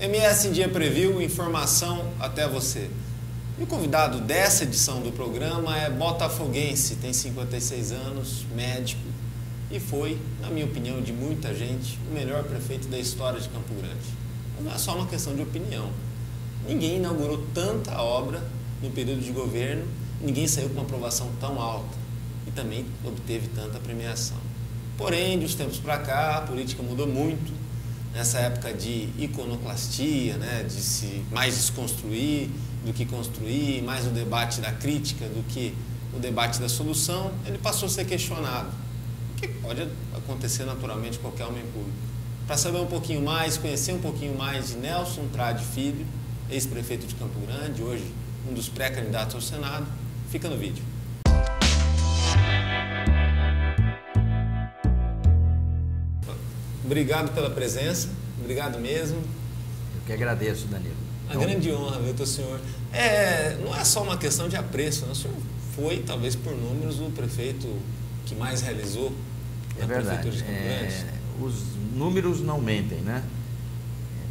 MS em Dia Preview, informação até você. E o convidado dessa edição do programa é botafoguense, tem 56 anos, médico e foi, na minha opinião, de muita gente, o melhor prefeito da história de Campo Grande. Mas não é só uma questão de opinião. Ninguém inaugurou tanta obra no período de governo, ninguém saiu com uma aprovação tão alta e também obteve tanta premiação. Porém, de uns tempos para cá, a política mudou muito. Nessa época de iconoclastia, né, de se mais desconstruir do que construir, mais o debate da crítica do que o debate da solução, ele passou a ser questionado, o que pode acontecer naturalmente com qualquer homem público. Para saber um pouquinho mais, conhecer um pouquinho mais de Nelson Trade Filho, ex-prefeito de Campo Grande, hoje um dos pré-candidatos ao Senado, fica no vídeo. Obrigado pela presença, obrigado mesmo. Eu que agradeço, Danilo. Uma grande honra, viu, senhor? Não é só uma questão de apreço, né? O senhor foi, talvez por números, o prefeito que mais realizou na prefeitura de Campo Grande. Os números não mentem, né?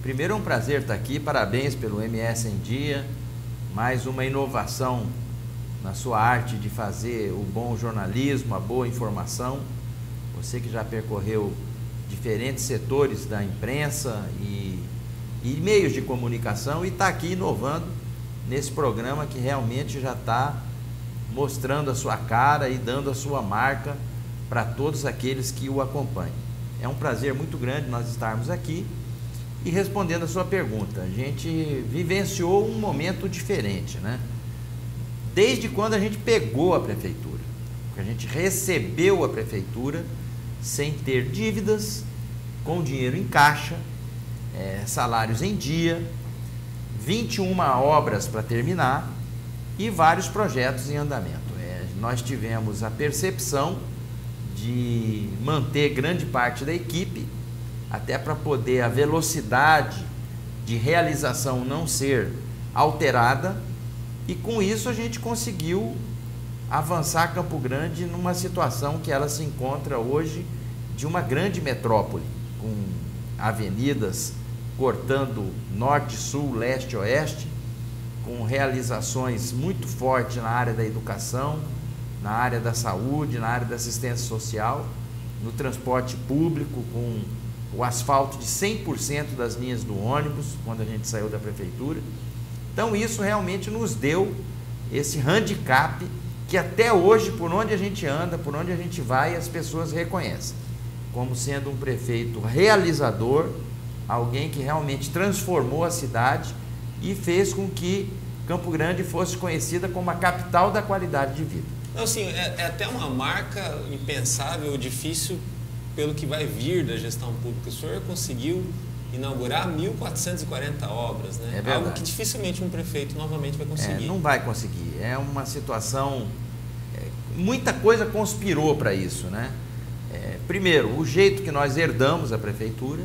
Primeiro é um prazer estar aqui, parabéns pelo MS em Dia, mais uma inovação na sua arte de fazer o bom jornalismo, a boa informação. Você que já percorreu diferentes setores da imprensa e meios de comunicação e está aqui inovando nesse programa que realmente já está mostrando a sua cara e dando a sua marca para todos aqueles que o acompanham. É um prazer muito grande nós estarmos aqui e respondendo a sua pergunta. A gente vivenciou um momento diferente, né? Desde quando a gente pegou a prefeitura, porque a gente recebeu a prefeitura sem ter dívidas, com dinheiro em caixa, salários em dia, 21 obras para terminar e vários projetos em andamento. Nós tivemos a percepção de manter grande parte da equipe, até para poder a velocidade de realização não ser alterada, e com isso a gente conseguiu avançar Campo Grande numa situação que ela se encontra hoje de uma grande metrópole, com avenidas cortando norte, sul, leste, oeste, com realizações muito fortes na área da educação, na área da saúde, na área da assistência social, no transporte público, com o asfalto de 100% das linhas do ônibus, quando a gente saiu da prefeitura. Então isso realmente nos deu esse handicap que até hoje, por onde a gente anda, por onde a gente vai, as pessoas reconhecem como sendo um prefeito realizador, alguém que realmente transformou a cidade e fez com que Campo Grande fosse conhecida como a capital da qualidade de vida. Não, assim, é até uma marca impensável, difícil, pelo que vai vir da gestão pública. O senhor conseguiu inaugurar 1.440 obras, né? É verdade. Algo que dificilmente um prefeito novamente vai conseguir. Não vai conseguir. É uma situação... muita coisa conspirou para isso, né? Primeiro, o jeito que nós herdamos a prefeitura.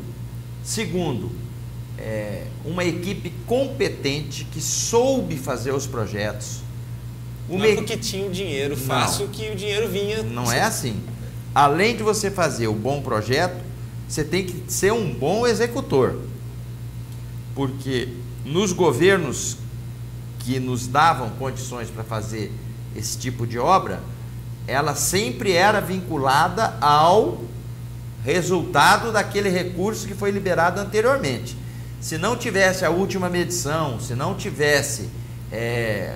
Segundo, uma equipe competente que soube fazer os projetos. Não é porque tinha o dinheiro fácil que o dinheiro vinha... Não é assim. Além de você fazer o bom projeto, você tem que ser um bom executor. Porque nos governos que nos davam condições para fazer esse tipo de obra, ela sempre era vinculada ao resultado daquele recurso que foi liberado anteriormente. Se não tivesse a última medição, se não tivesse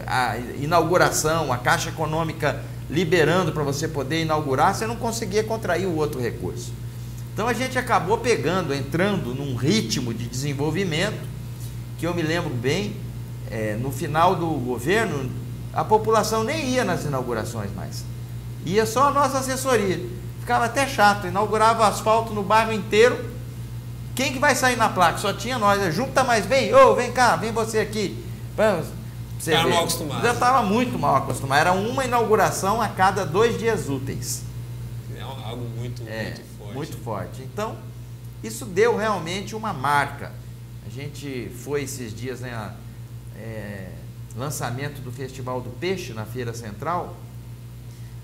a inauguração, a Caixa Econômica liberando para você poder inaugurar, você não conseguia contrair o outro recurso. Então a gente acabou entrando num ritmo de desenvolvimento que eu me lembro bem, no final do governo, a população nem ia nas inaugurações mais. Ia só a nossa assessoria. Ficava até chato, inaugurava asfalto no bairro inteiro. Quem que vai sair na placa? Só tinha nós. Junta mais, vem cá, vem você aqui. Estava mal acostumado. Já estava muito mal acostumado. Era uma inauguração a cada 2 dias úteis. É algo muito forte. Muito forte. Então, isso deu realmente uma marca. A gente foi esses dias, né, lançamento do Festival do Peixe na Feira Central.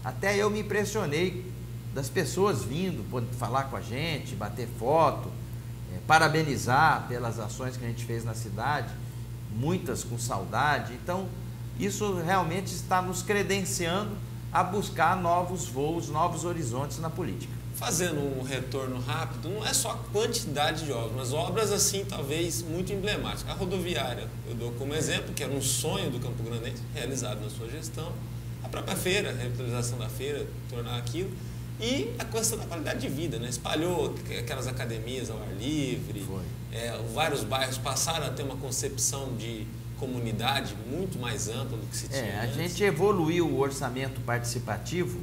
Até eu me impressionei das pessoas vindo falar com a gente, bater foto. parabenizar pelas ações que a gente fez na cidade, muitas com saudade. Então, isso realmente está nos credenciando a buscar novos voos, novos horizontes na política. Fazendo um retorno rápido, não é só a quantidade de obras, mas obras assim talvez muito emblemáticas. A rodoviária, eu dou como exemplo, que era um sonho do Campo Grandense, realizado na sua gestão. A própria feira, a revitalização da feira, tornar aquilo. E a questão da qualidade de vida, né? Espalhou aquelas academias ao ar livre, vários bairros passaram a ter uma concepção de comunidade muito mais ampla do que se tinha antes. A gente evoluiu o orçamento participativo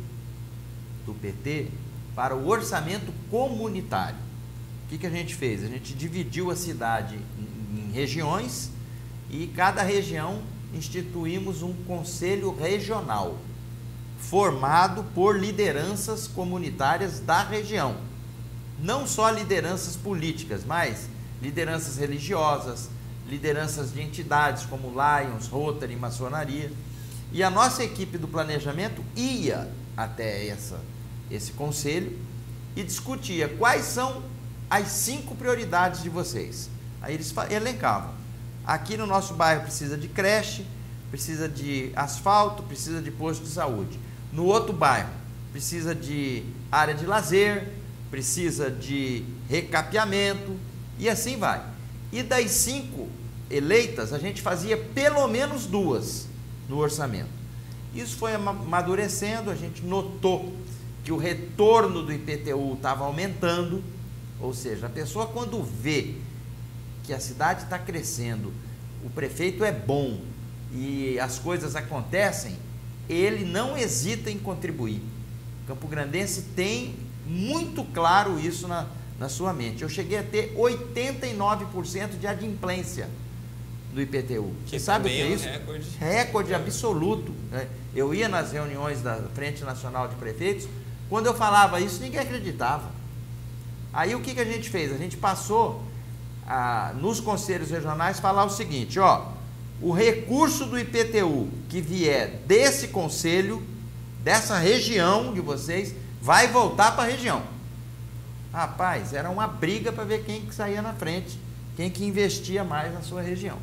do PT para o orçamento comunitário. O que a gente fez? A gente dividiu a cidade em regiões e cada região instituímos um conselho regional formado por lideranças comunitárias da região. Não só lideranças políticas, mas lideranças religiosas, lideranças de entidades como Lions, Rotary, Maçonaria. E a nossa equipe do planejamento ia até esse conselho e discutia quais são as 5 prioridades de vocês. Aí eles elencavam. Aqui no nosso bairro precisa de creche, precisa de asfalto, precisa de posto de saúde. No outro bairro precisa de área de lazer, precisa de recapeamento e assim vai. E das 5 eleitas, a gente fazia pelo menos 2 no orçamento. Isso foi amadurecendo, a gente notou que o retorno do IPTU estava aumentando, ou seja, a pessoa quando vê que a cidade está crescendo, o prefeito é bom e as coisas acontecem, ele não hesita em contribuir. Campo Grandense tem muito claro isso na sua mente. Eu cheguei a ter 89% de adimplência do IPTU. Você sabe o que é isso? Recorde absoluto. Eu ia nas reuniões da Frente Nacional de Prefeitos, quando eu falava isso, ninguém acreditava. Aí o que a gente fez? A gente passou nos conselhos regionais falar o seguinte, o recurso do IPTU que vier desse conselho, dessa região de vocês, vai voltar para a região. Rapaz, era uma briga para ver quem que saía na frente, quem que investia mais na sua região.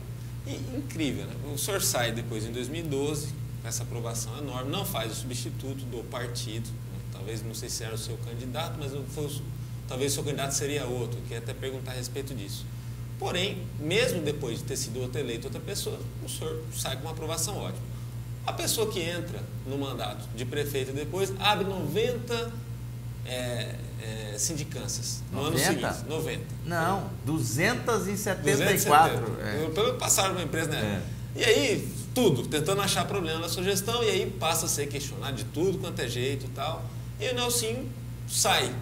E, incrível, né? O senhor sai depois em 2012, com essa aprovação enorme, não faz o substituto do partido, talvez, não sei se era o seu candidato, mas talvez o seu candidato seria outro, eu queria até perguntar a respeito disso. Porém, mesmo depois de ter sido eleito outra pessoa, o senhor sai com uma aprovação ótima. A pessoa que entra no mandato de prefeito depois abre 90 sindicâncias no ano seguinte. 90. Não, 274. Pelo que passaram uma empresa, né? E aí, tudo, tentando achar problema na sua gestão, e aí passa a ser questionado de tudo quanto é jeito e tal. E o Nelsinho sai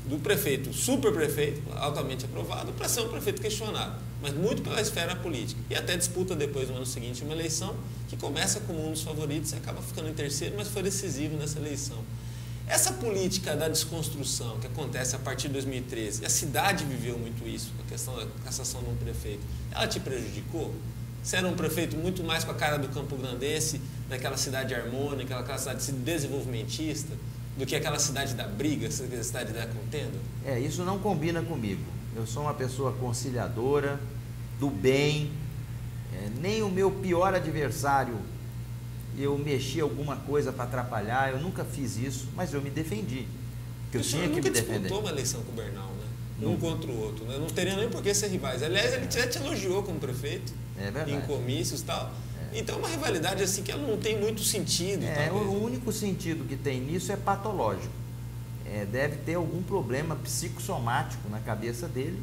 do prefeito, super prefeito, altamente aprovado, para ser um prefeito questionado, mas muito pela esfera política. E até disputa depois, no ano seguinte, uma eleição que começa como um dos favoritos e acaba ficando em terceiro, mas foi decisivo nessa eleição. Essa política da desconstrução que acontece a partir de 2013, a cidade viveu muito isso, a questão da cassação de um prefeito, ela te prejudicou? Você era um prefeito muito mais com a cara do Campo Grandense, daquela cidade harmônica, aquela cidade desenvolvimentista, do que aquela cidade da briga, a cidade da contenda? Isso não combina comigo. Eu sou uma pessoa conciliadora, do bem, nem o meu pior adversário eu mexi alguma coisa para atrapalhar, eu nunca fiz isso, mas eu me defendi. Eu tinha que me defender. Nunca disputou uma eleição com o Bernal, né? Um contra o outro, né? Não teria nem por que ser rivais. Aliás, ele já te elogiou como prefeito, em comícios e tal. Então é uma rivalidade assim que ela não tem muito sentido. O único sentido que tem nisso é patológico. Deve ter algum problema psicossomático na cabeça dele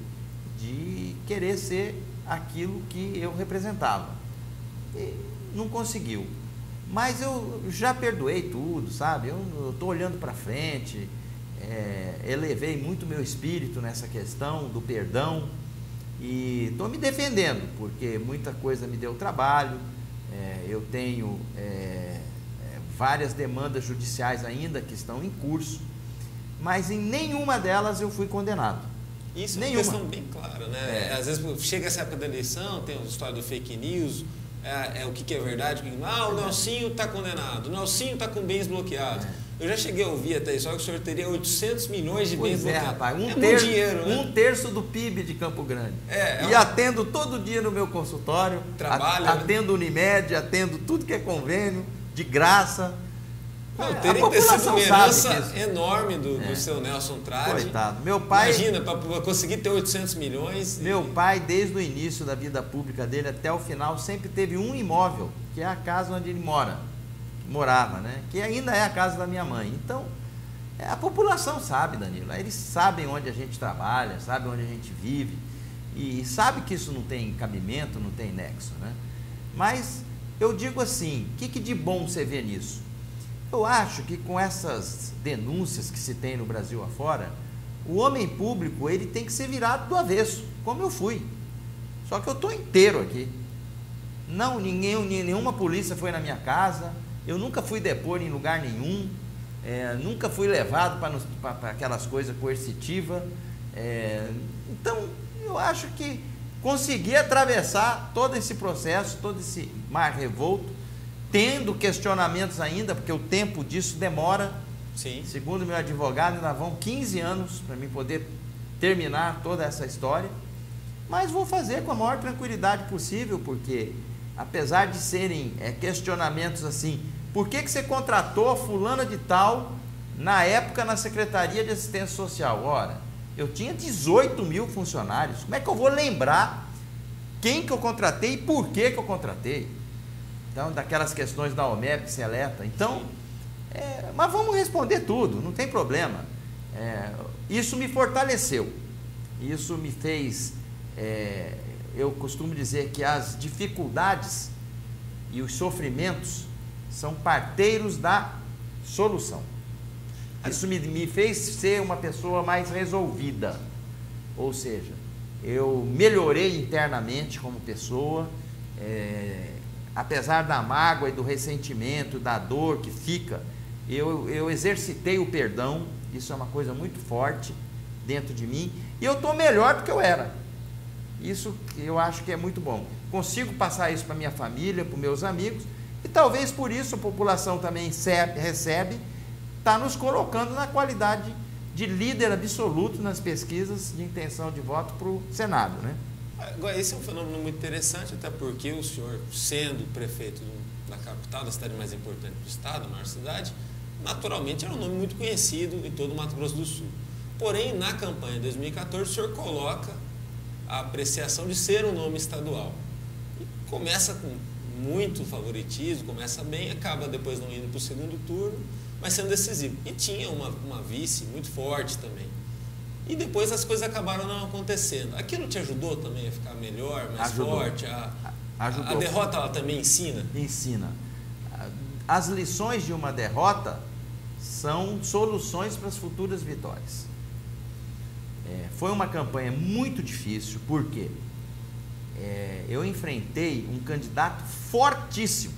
de querer ser aquilo que eu representava. E não conseguiu. Mas eu já perdoei tudo, sabe? Eu estou olhando para frente, elevei muito meu espírito nessa questão do perdão e estou me defendendo, porque muita coisa me deu trabalho. Eu tenho várias demandas judiciais ainda que estão em curso, mas em nenhuma delas eu fui condenado. Isso é uma questão bem clara, né? Às vezes chega essa época da eleição, tem a história do fake news, o que é verdade, o Nelsinho está condenado, o Nelsinho está com bens bloqueados. Eu já cheguei a ouvir até isso, que o senhor teria 800 milhões de bens Pois é, bloqueados. rapaz, Muito dinheiro, né? 1/3 do PIB de Campo Grande. É E atendo todo dia no meu consultório, Trabalha, atendo Unimed, atendo tudo que é convênio, de graça. Não, teria que ter sido uma herança enorme do seu Nelson Trade. Coitado. Meu pai, imagina, para conseguir ter 800 milhões. Meu pai, desde o início da vida pública dele até o final, sempre teve um imóvel, que é a casa onde ele morava, né? Que ainda é a casa da minha mãe. Então, a população sabe, Danilo. Eles sabem onde a gente trabalha, sabem onde a gente vive e sabe que isso não tem cabimento, não tem nexo, né? Mas eu digo assim, o que de bom você vê nisso? Eu acho que com essas denúncias que se tem no Brasil afora, o homem público ele tem que ser virado do avesso, como eu fui. Só que eu estou inteiro aqui. Não, nenhuma polícia foi na minha casa, eu nunca fui depor em lugar nenhum, nunca fui levado para aquelas coisas coercitivas. Então, eu acho que consegui atravessar todo esse processo, todo esse mar revolto, tendo questionamentos ainda, porque o tempo disso demora. Sim. Segundo meu advogado, ainda vão 15 anos para mim poder terminar toda essa história, mas vou fazer com a maior tranquilidade possível, porque apesar de serem questionamentos assim, por que você contratou a fulana de tal na época na Secretaria de Assistência Social? Ora, eu tinha 18 mil funcionários, como é que eu vou lembrar quem que eu contratei e por que eu contratei? Então, daquelas questões da OMEP, Seleta. Então, mas vamos responder tudo, não tem problema. Isso me fortaleceu, isso me fez, eu costumo dizer que as dificuldades e os sofrimentos são parteiros da solução. Isso me fez ser uma pessoa mais resolvida, ou seja, eu melhorei internamente como pessoa, apesar da mágoa e do ressentimento, da dor que fica, eu exercitei o perdão, isso é uma coisa muito forte dentro de mim, e eu estou melhor do que eu era. Isso eu acho que é muito bom. Consigo passar isso para minha família, para os meus amigos, e talvez por isso a população também recebe, está nos colocando na qualidade de líder absoluto nas pesquisas de intenção de voto para o Senado, né? Agora, esse é um fenômeno muito interessante, até porque o senhor, sendo prefeito da capital, da cidade mais importante do estado, a maior cidade, naturalmente era um nome muito conhecido em todo o Mato Grosso do Sul. Porém, na campanha de 2014, o senhor coloca a apreciação de ser um nome estadual. E começa com muito favoritismo, começa bem, acaba depois não indo para o segundo turno, mas sendo decisivo. E tinha uma vice muito forte também. E depois as coisas acabaram não acontecendo. Aquilo te ajudou também a ficar melhor, mais forte? Ajudou. A derrota ela também ensina? Ensina. As lições de uma derrota são soluções para as futuras vitórias. Foi uma campanha muito difícil, porque eu enfrentei um candidato fortíssimo,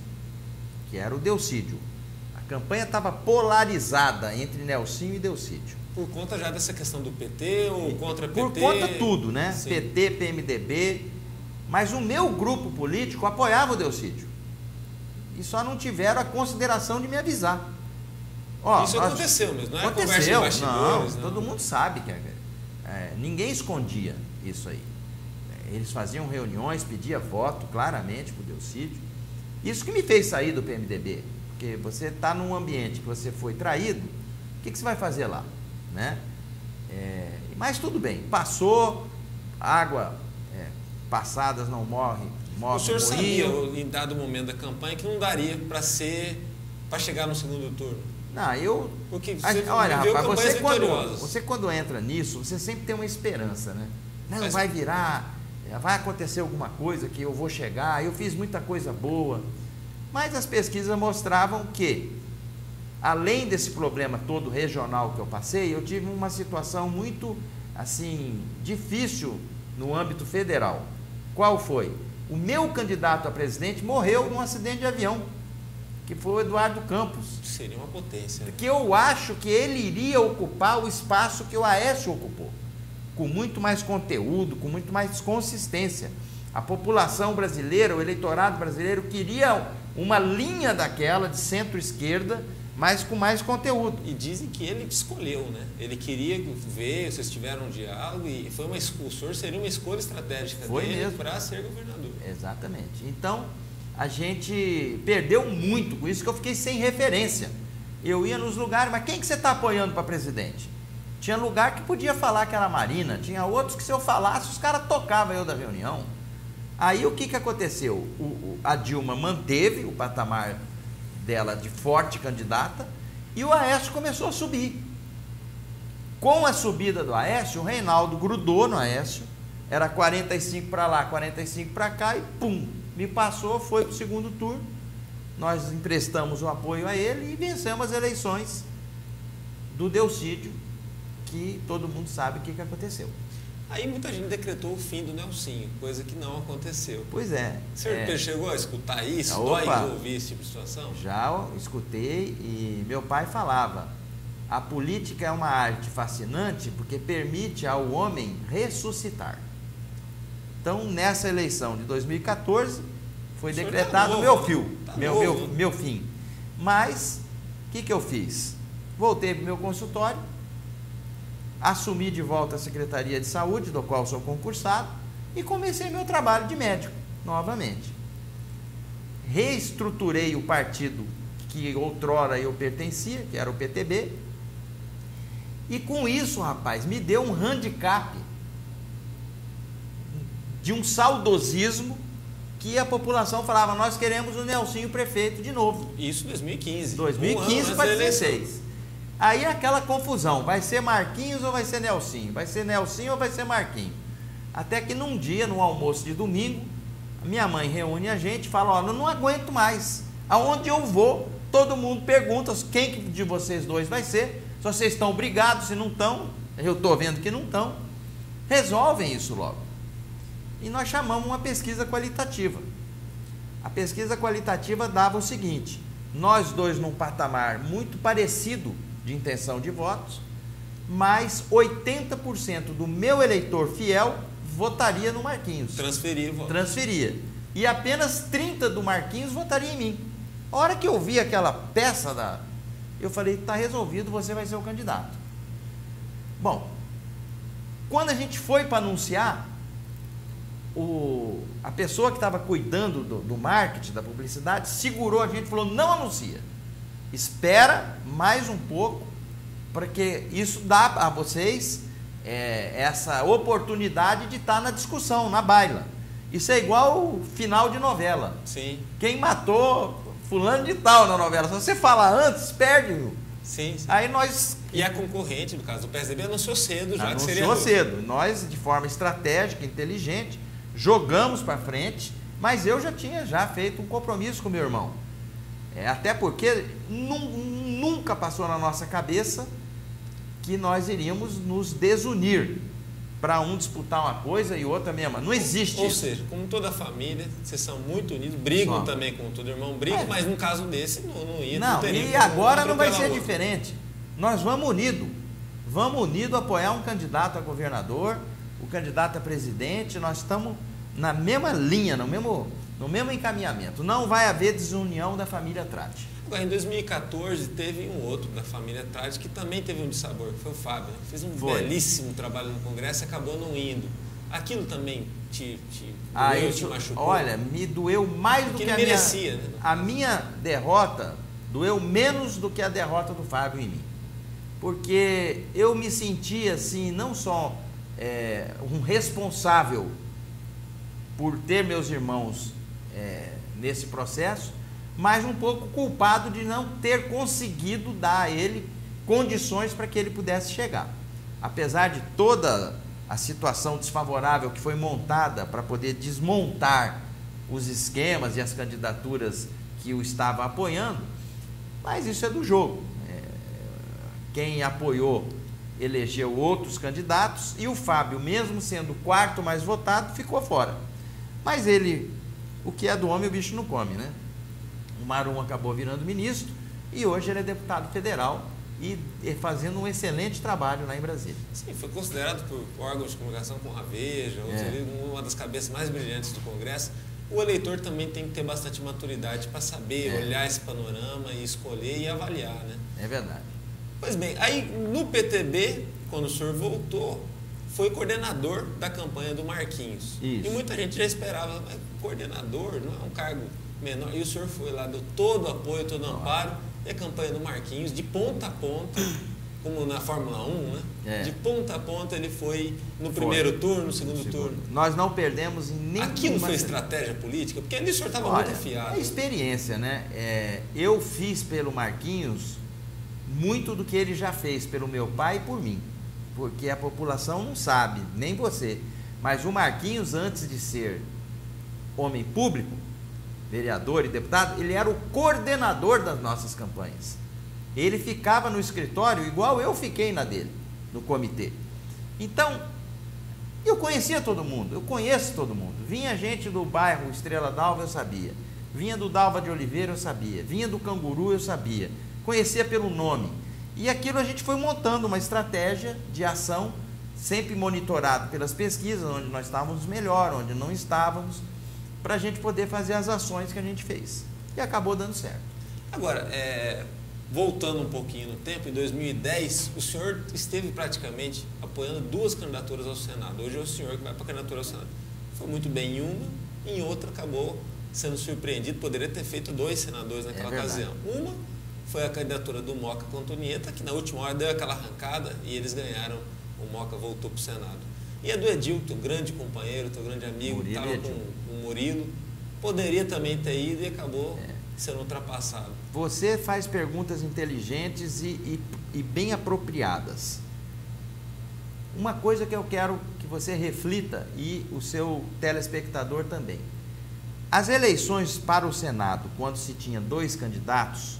que era o Delcídio. A campanha estava polarizada entre Nelsinho e Delcídio. Por conta já dessa questão do PT ou contra PT? Por conta tudo, né? Sim. PT, PMDB, mas o meu grupo político apoiava o Delcídio. E só não tiveram a consideração de me avisar. Isso aconteceu mesmo, não é conversa de bastidores? Não, todo mundo sabe que ninguém escondia isso aí. Eles faziam reuniões, pedia voto claramente para o Delcídio. Isso que me fez sair do PMDB, porque você está num ambiente que você foi traído, o que você vai fazer lá? Né? Mas tudo bem, passou, água passadas não morre. O senhor sabia, em dado momento da campanha, que não daria para chegar no segundo turno? Não, porque você olha, rapaz, você quando entra nisso, você sempre tem uma esperança, né? Não, Mas... vai virar, vai acontecer alguma coisa que eu vou chegar, eu fiz muita coisa boa. Mas as pesquisas mostravam que, além desse problema todo regional que eu passei, eu tive uma situação muito, assim, difícil no âmbito federal. Qual foi? O meu candidato a presidente morreu num acidente de avião, que foi o Eduardo Campos. Seria uma potência. Que eu acho que ele iria ocupar o espaço que o Aécio ocupou, com muito mais conteúdo, com muito mais consistência. A população brasileira, o eleitorado brasileiro, queria uma linha daquela de centro-esquerda, mas com mais conteúdo. E dizem que ele escolheu, né? Ele queria ver, vocês tiveram um diálogo e foi o senhor seria uma escolha estratégica dele para ser governador. Exatamente. Então, a gente perdeu muito com isso, que eu fiquei sem referência. Eu ia nos lugares, mas quem que você está apoiando para presidente? Tinha lugar que podia falar que era a Marina, tinha outros que se eu falasse, os caras tocavam eu da reunião. Aí o que aconteceu? A Dilma manteve o patamar dela de forte candidata e o Aécio começou a subir. Com a subida do Aécio, o Reinaldo grudou no Aécio, era 45 para lá, 45 para cá e pum, me passou, foi para o segundo turno. Nós emprestamos o apoio a ele e vencemos as eleições do Delcídio, que todo mundo sabe o que aconteceu. Aí muita gente decretou o fim do Nelsinho, coisa que não aconteceu. Pois é. O senhor chegou a escutar isso? Opa, dói ouvir esse tipo de situação? Já escutei e meu pai falava, a política é uma arte fascinante porque permite ao homem ressuscitar. Então, nessa eleição de 2014, foi decretado meu fim. Mas, o que eu fiz? Voltei para o meu consultório, assumi de volta a Secretaria de Saúde, do qual sou concursado, e comecei meu trabalho de médico, novamente. Reestruturei o partido que outrora eu pertencia, que era o PTB, e com isso, rapaz, me deu um handicap de um saudosismo que a população falava, nós queremos o Nelsinho prefeito de novo. Isso em 2015. 2015 para 2016. Aí aquela confusão, vai ser Marquinhos ou vai ser Nelsinho? Vai ser Nelsinho ou vai ser Marquinhos? Até que num dia, no almoço de domingo, minha mãe reúne a gente e fala, ó, eu não aguento mais. Aonde eu vou, todo mundo pergunta quem de vocês dois vai ser, se vocês estão brigados, se não estão, eu estou vendo que não estão, resolvem isso logo. E nós chamamos uma pesquisa qualitativa. A pesquisa qualitativa dava o seguinte, nós dois num patamar muito parecido de intenção de votos, mas 80% do meu eleitor fiel votaria no Marquinhos. Transferia o voto. Transferia. E apenas 30% do Marquinhos votaria em mim. A hora que eu vi aquela peça, eu falei, está resolvido, você vai ser o candidato. Bom, quando a gente foi para anunciar, a pessoa que estava cuidando do marketing, da publicidade, segurou a gente e falou, não anuncia. Espera mais um pouco, porque isso dá a vocês essa oportunidade de estar na discussão, na baila. Isso é igual o final de novela. Sim. Quem matou fulano de tal na novela, se você fala antes, perde-o. Sim, sim. Aí nós... E a concorrente, no caso do PSDB, anunciou cedo já. Anunciou cedo. Nós, de forma estratégica, inteligente, jogamos para frente, mas eu já tinha feito um compromisso com meu irmão. Até porque nunca passou na nossa cabeça que nós iríamos nos desunir para um disputar uma coisa e outra mesma. Não existe isso. Ou seja, como toda família, vocês são muito unidos, brigam também com todo irmão, brigam, mas no caso desse não ia. Não, e agora não vai ser diferente. Nós vamos unidos apoiar um candidato a governador, o candidato a presidente, nós estamos na mesma linha, no mesmo encaminhamento. Não vai haver desunião da família Trade. Agora, em 2014, teve um outro da família Trade que também teve um dissabor, que foi o Fábio. Né? Fez um belíssimo trabalho no Congresso e acabou não indo. Aquilo também te machucou? Olha, me doeu mais do que a merecia, né? A minha derrota doeu menos do que a derrota do Fábio em mim. Porque eu me senti assim, não só um responsável por ter meus irmãos nesse processo, mas um pouco culpado de não ter conseguido dar a ele condições para que ele pudesse chegar. Apesar de toda a situação desfavorável que foi montada para poder desmontar os esquemas e as candidaturas que o estava apoiando, mas isso é do jogo. Quem apoiou elegeu outros candidatos e o Fábio, mesmo sendo o quarto mais votado, ficou fora. Mas ele, o que é do homem, o bicho não come, né? O Marum acabou virando ministro e hoje ele é deputado federal e fazendo um excelente trabalho lá em Brasília. Sim, foi considerado por órgãos de comunicação com a Veja, uma das cabeças mais brilhantes do Congresso. o eleitor também tem que ter bastante maturidade para saber olhar esse panorama e escolher e avaliar, né? É verdade. Pois bem, aí no PTB, quando o senhor voltou, foi coordenador da campanha do Marquinhos. Isso. E muita gente já esperava, mas coordenador não é um cargo menor. E o senhor foi lá, deu todo o apoio, todo o amparo, e a campanha do Marquinhos, de ponta a ponta, como na Fórmula 1, né? De ponta a ponta ele foi no primeiro turno, no segundo turno. Nós não perdemos em nenhuma... Aquilo foi estratégia política? Porque ali o senhor estava muito afiado. É experiência, né? Eu fiz pelo Marquinhos muito do que ele já fez pelo meu pai e por mim. Porque a população não sabe, nem você. Mas o Marquinhos, antes de ser homem público, vereador e deputado, ele era o coordenador das nossas campanhas. Ele ficava no escritório igual eu fiquei na dele, no comitê. Então, eu conhecia todo mundo, eu conheço todo mundo. Vinha gente do bairro Estrela d'Alva, eu sabia. Vinha do Dalva de Oliveira, eu sabia. Vinha do Canguru, eu sabia. Conhecia pelo nome. E aquilo a gente foi montando uma estratégia de ação, sempre monitorado pelas pesquisas, onde nós estávamos melhor, onde não estávamos, para a gente poder fazer as ações que a gente fez. E acabou dando certo. Agora, voltando um pouquinho no tempo, em 2010, o senhor esteve praticamente apoiando 2 candidaturas ao Senado. Hoje é o senhor que vai para a candidatura ao Senado. Foi muito bem em uma, em outra acabou sendo surpreendido. Poderia ter feito 2 senadores naquela ocasião. Uma foi a candidatura do Moca com Antonieta, que na última hora deu aquela arrancada e eles ganharam. O Moca voltou para o Senado. E a do Edil, teu grande companheiro, teu grande amigo, estava com o Murilo, poderia também ter ido e acabou sendo ultrapassado. Você faz perguntas inteligentes e bem apropriadas. Uma coisa que eu quero que você reflita, e o seu telespectador também. As eleições para o Senado, quando se tinha 2 candidatos,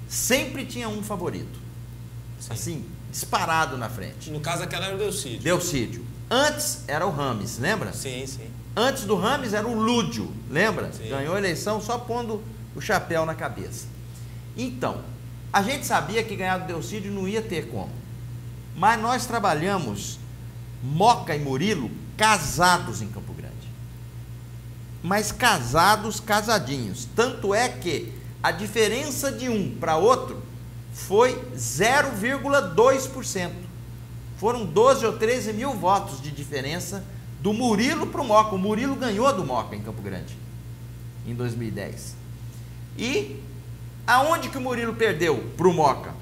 sempre tinha um favorito. Sim. Assim, disparado na frente. No caso, aquela era o Delcídio. Delcídio. Antes era o Rames, lembra? Sim, sim. Antes do Rames era o Lúdio, lembra? Sim. Ganhou a eleição só pondo o chapéu na cabeça. Então, a gente sabia que ganhar do Delcídio não ia ter como. Mas nós trabalhamos, Moca e Murilo, casados em Campo Grande. Mas casados, casadinhos. Tanto é que a diferença de um para outro foi 0,2%. Foram 12 ou 13 mil votos de diferença do Murilo para o Moca. O Murilo ganhou do Moca em Campo Grande, em 2010. E aonde que o Murilo perdeu para o Moca?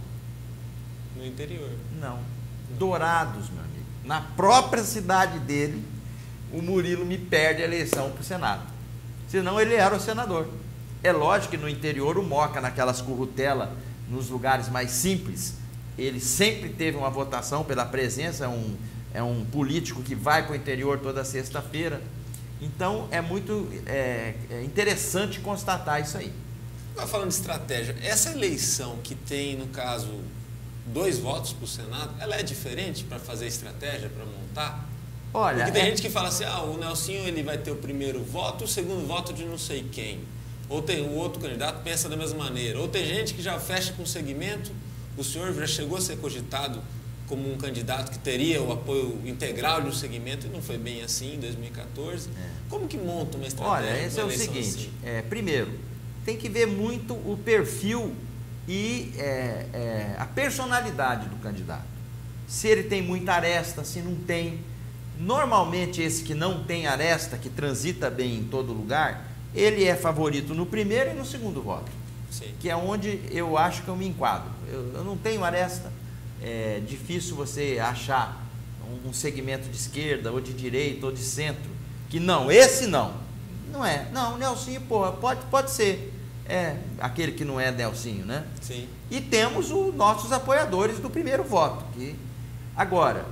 No interior. Não. Dourados, meu amigo. Na própria cidade dele, o Murilo me perde a eleição para o Senado. Senão ele era o senador. É lógico que no interior o Moca, naquelas currutelas, nos lugares mais simples, ele sempre teve uma votação pela presença, é um político que vai para o interior toda sexta-feira. Então é muito interessante constatar isso aí. Agora, falando de estratégia, essa eleição que tem, no caso, 2 votos para o Senado, ela é diferente para fazer estratégia, para montar? Olha, porque tem gente que fala assim, o Nelsinho ele vai ter o primeiro voto, o segundo voto de não sei quem. Ou tem o outro candidato pensa da mesma maneira. Ou tem gente que já fecha com segmento. O senhor já chegou a ser cogitado como um candidato que teria o apoio integral de um segmento e não foi bem assim em 2014. Como que monta uma estratégia? Olha, esse é o seguinte, primeiro, tem que ver muito o perfil e a personalidade do candidato. Se ele tem muita aresta, se não tem. Normalmente esse que não tem aresta, que transita bem em todo lugar, ele é favorito no primeiro e no segundo voto. Sim. Que é onde eu acho que eu me enquadro. Eu não tenho aresta, é difícil você achar um segmento de esquerda, ou de direita, ou de centro, que não, esse não. Não é. Não, Nelsinho, porra, pode ser. Aquele que não é Nelsinho, né? Sim. E temos os nossos apoiadores do primeiro voto. Agora,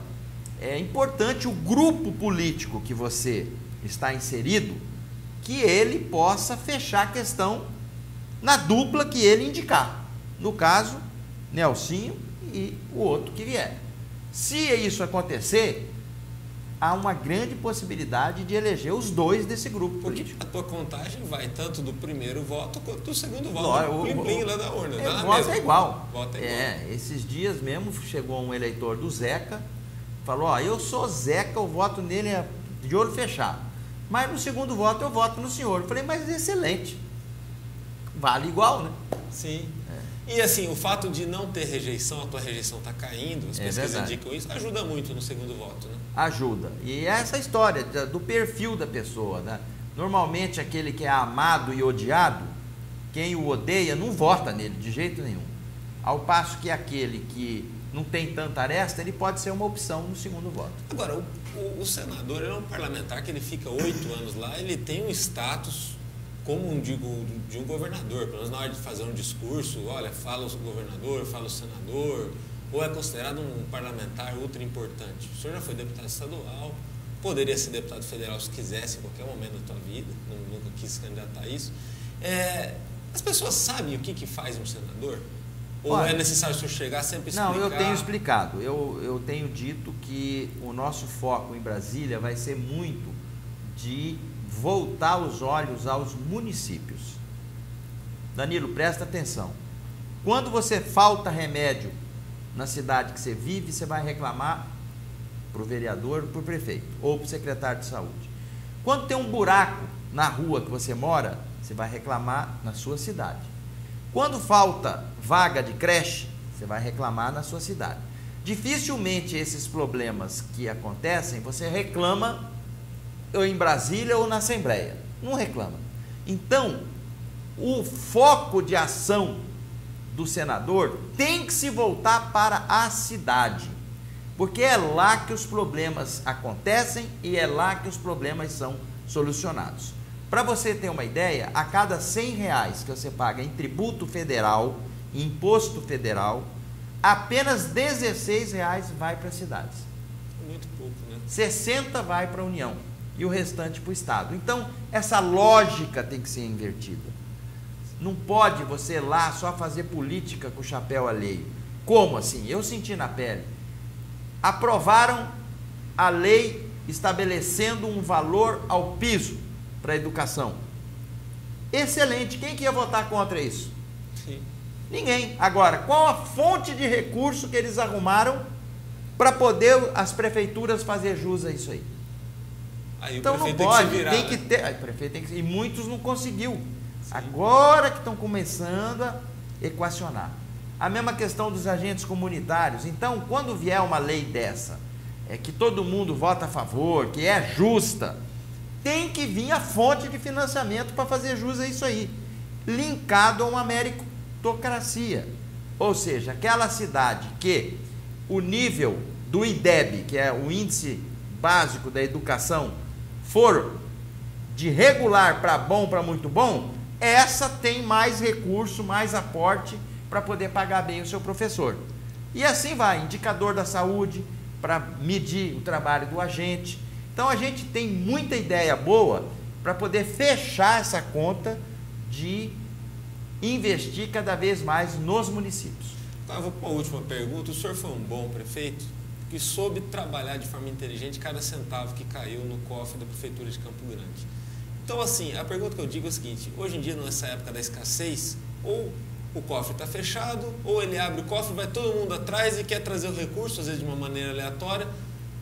é importante o grupo político que você está inserido, que ele possa fechar a questão na dupla que ele indicar. No caso, Nelsinho e o outro que vier. Se isso acontecer, há uma grande possibilidade de eleger os 2 desse grupo político. A tua contagem vai tanto do primeiro voto quanto do segundo voto. O plim-plim lá da urna. Voto é igual. Voto é igual. Esses dias mesmo chegou um eleitor do Zeca, falou, eu sou Zeca, o voto nele é de olho fechado. mas no segundo voto eu voto no senhor. Eu falei, mas excelente. Vale igual, né? Sim. E assim, o fato de não ter rejeição, a tua rejeição está caindo, as pesquisas indicam isso, ajuda muito no segundo voto, né? Ajuda. E essa história do perfil da pessoa, né? Normalmente aquele que é amado e odiado, quem o odeia não vota nele de jeito nenhum. Ao passo que aquele que não tem tanta aresta, ele pode ser uma opção no segundo voto. Agora, o senador, ele é um parlamentar que ele fica 8 anos lá, ele tem um status como de um governador, pelo menos na hora de fazer um discurso, olha, fala o governador, fala o senador, ou é considerado um parlamentar ultra importante. O senhor já foi deputado estadual, poderia ser deputado federal se quisesse em qualquer momento da tua vida, nunca quis se candidatar a isso. As pessoas sabem o que faz um senador? Ou olha, é necessário o senhor chegar sempre explicar? Não, eu tenho explicado. Eu tenho dito que o nosso foco em Brasília vai ser muito de voltar os olhos aos municípios. Danilo, presta atenção. Quando você falta remédio na cidade que você vive, você vai reclamar para o vereador, para o prefeito ou para o secretário de saúde. Quando tem um buraco na rua que você mora, você vai reclamar na sua cidade. Quando falta vaga de creche, você vai reclamar na sua cidade. Dificilmente esses problemas que acontecem, você reclama ou em Brasília ou na Assembleia. Não reclama. Então, o foco de ação do senador tem que se voltar para a cidade, porque é lá que os problemas acontecem e é lá que os problemas são solucionados. Para você ter uma ideia, a cada R$100 que você paga em tributo federal, em imposto federal, apenas R$16 vai para as cidades. Muito pouco, né? 60 vai para a União e o restante para o Estado. Então, essa lógica tem que ser invertida. Não pode você lá só fazer política com o chapéu alheio. Como assim? Eu senti na pele. Aprovaram a lei estabelecendo um valor ao piso para a educação. Excelente. Quem que ia votar contra isso? Sim. Ninguém. Agora, qual a fonte de recurso que eles arrumaram para poder as prefeituras fazer jus a isso aí? Aí então não pode, tem que ter. O prefeito tem que, e muitos não conseguiu. Sim. Agora que estão começando a equacionar. A mesma questão dos agentes comunitários. Então, quando vier uma lei dessa, que todo mundo vota a favor, que é justa, tem que vir a fonte de financiamento para fazer jus a isso aí, linkado a uma meritocracia. Ou seja, aquela cidade que o nível do IDEB, que é o índice básico da educação, for de regular para bom, para muito bom, essa tem mais recurso, mais aporte para poder pagar bem o seu professor. E assim vai, indicador da saúde, para medir o trabalho do agente. Então a gente tem muita ideia boa para poder fechar essa conta de investir cada vez mais nos municípios. Tá, vou para a última pergunta. O senhor foi um bom prefeito que soube trabalhar de forma inteligente cada centavo que caiu no cofre da Prefeitura de Campo Grande. Então, assim, a pergunta que eu digo é a seguinte: hoje em dia, nessa época da escassez, ou o cofre está fechado, ou ele abre o cofre, vai todo mundo atrás e quer trazer o recurso, às vezes de uma maneira aleatória,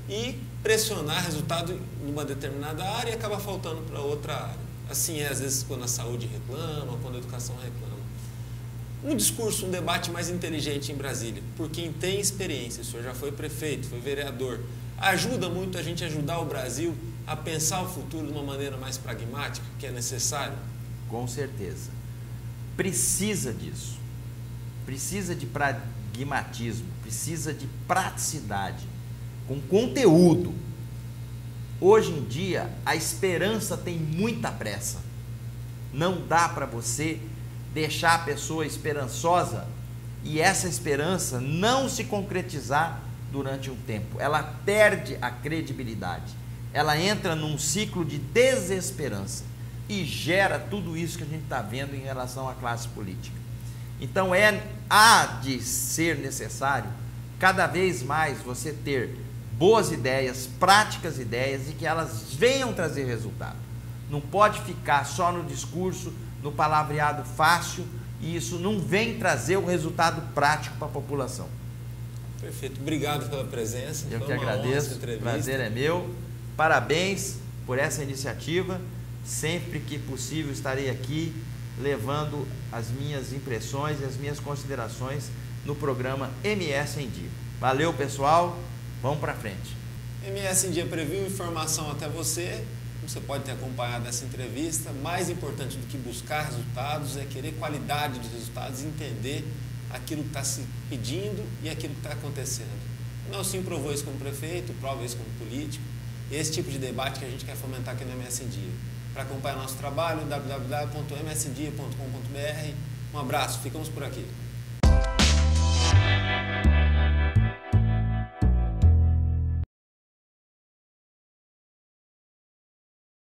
e pressionar resultado numa determinada área e acaba faltando para outra área. Assim é, às vezes, quando a saúde reclama, quando a educação reclama. Um discurso, um debate mais inteligente em Brasília, por quem tem experiência, o senhor já foi prefeito, foi vereador, ajuda muito a gente a ajudar o Brasil a pensar o futuro de uma maneira mais pragmática, que é necessário? Com certeza. Precisa disso. Precisa de pragmatismo, precisa de praticidade, com conteúdo. Hoje em dia, a esperança tem muita pressa. Não dá para você deixar a pessoa esperançosa e essa esperança não se concretizar durante um tempo. Ela perde a credibilidade. Ela entra num ciclo de desesperança e gera tudo isso que a gente está vendo em relação à classe política. Então há de ser necessário cada vez mais você ter boas ideias, práticas ideias e que elas venham trazer resultado. Não pode ficar só no discurso, no palavreado fácil, e isso não vem trazer o resultado prático para a população. Perfeito. Obrigado pela presença. Eu que agradeço. O prazer é meu. Parabéns por essa iniciativa. Sempre que possível estarei aqui levando as minhas impressões e as minhas considerações no programa MS em Dia. Valeu, pessoal, vamos para frente. MS em Dia previu informação até você. Você pode ter acompanhado essa entrevista. Mais importante do que buscar resultados é querer qualidade dos resultados, entender aquilo que está se pedindo e aquilo que está acontecendo. O Nelsinho provou isso como prefeito, prova isso como político. Esse tipo de debate que a gente quer fomentar aqui no MS em Dia. Para acompanhar nosso trabalho, www.msdia.com.br. Um abraço, ficamos por aqui.